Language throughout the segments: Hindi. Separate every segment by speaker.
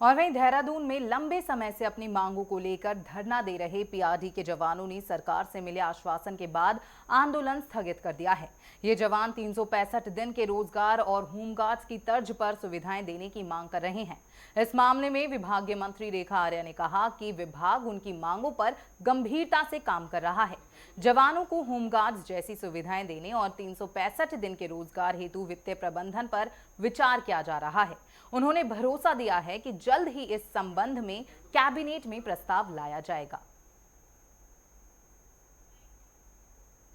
Speaker 1: और वहीं देहरादून में लंबे समय से अपनी मांगों को लेकर धरना दे रहे पीआरडी के जवानों ने सरकार से मिले आश्वासन के बाद आंदोलन स्थगित कर दिया है। ये जवान 365 दिन के रोजगार और होमगार्ड्स की तर्ज पर सुविधाएं देने की मांग कर रहे हैं। इस मामले में विभागीय मंत्री रेखा आर्या ने कहा कि विभाग उनकी मांगों पर गंभीरता से काम कर रहा है। जवानों को होमगार्ड्स जैसी सुविधाएं देने और 365 दिन के रोजगार हेतु वित्तीय प्रबंधन पर विचार किया जा रहा है। उन्होंने भरोसा दिया है कि जल्द ही इस संबंध में कैबिनेट में प्रस्ताव लाया जाएगा।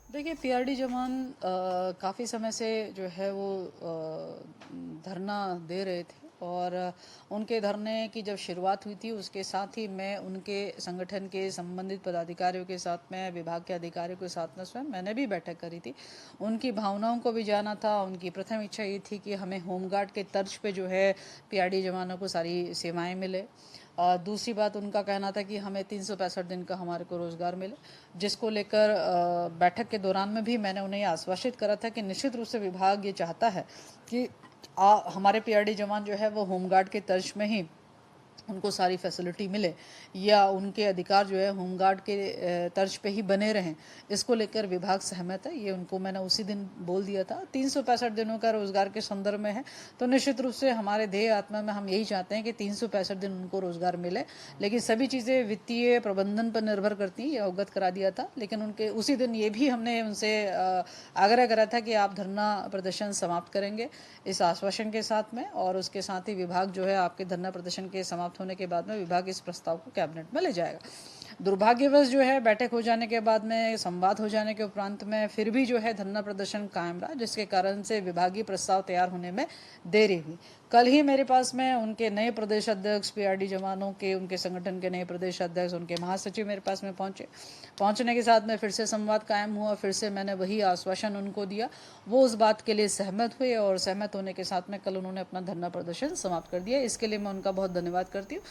Speaker 2: देखिए, पीआरडी जवान काफ़ी समय से जो है वो धरना दे रहे थे और उनके धरने की जब शुरुआत हुई थी उसके साथ ही मैं उनके संगठन के संबंधित पदाधिकारियों के साथ में, विभाग के अधिकारियों के साथ में स्वयं मैंने भी बैठक करी थी। उनकी भावनाओं को भी जाना था। उनकी प्रथम इच्छा ये थी कि हमें होमगार्ड के तर्ज पे जो है पीआरडी जवानों को सारी सेवाएं मिले। और दूसरी बात उनका कहना था कि हमें 365 दिन का हमारे को रोज़गार मिले, जिसको लेकर बैठक के दौरान में भी मैंने उन्हें आश्वासित करा था कि निश्चित रूप से विभाग ये चाहता है कि हमारे पीआरडी जवान जो है वो होमगार्ड के तर्ज में ही उनको सारी फैसिलिटी मिले या उनके अधिकार जो है होमगार्ड के तर्ज पे ही बने रहें। इसको लेकर विभाग सहमत है। ये उनको मैंने उसी दिन बोल दिया था। 365 दिनों का रोज़गार के संदर्भ में है तो निश्चित रूप से हमारे ध्येय आत्मा में हम यही चाहते हैं कि 365 दिन उनको रोज़गार मिले, लेकिन सभी चीज़ें वित्तीय प्रबंधन पर निर्भर करती हैं, ये अवगत करा दिया था। लेकिन उनके उसी दिन ये भी हमने उनसे आग्रह करा था कि आप धरना प्रदर्शन समाप्त करेंगे इस आश्वासन के साथ में, और उसके साथ ही विभाग जो है आपके धरना प्रदर्शन के समाप्त होने के बाद में विभाग इस प्रस्ताव को कैबिनेट में ले जाएगा। दुर्भाग्यवश जो है बैठक हो जाने के बाद में, संवाद हो जाने के उपरांत में फिर भी जो है धरना प्रदर्शन कायम रहा, जिसके कारण से विभागीय प्रस्ताव तैयार होने में देरी हुई। कल ही मेरे पास में उनके नए प्रदेश अध्यक्ष, पीआरडी जवानों के, उनके संगठन के नए प्रदेश अध्यक्ष, उनके महासचिव मेरे पास में पहुंचने के साथ में फिर से संवाद कायम हुआ। फिर से मैंने वही आश्वासन उनको दिया। वो उस बात के लिए सहमत हुए और सहमत होने के साथ में कल उन्होंने अपना धरना प्रदर्शन समाप्त कर दिया। इसके लिए मैं उनका बहुत धन्यवाद करती हूँ।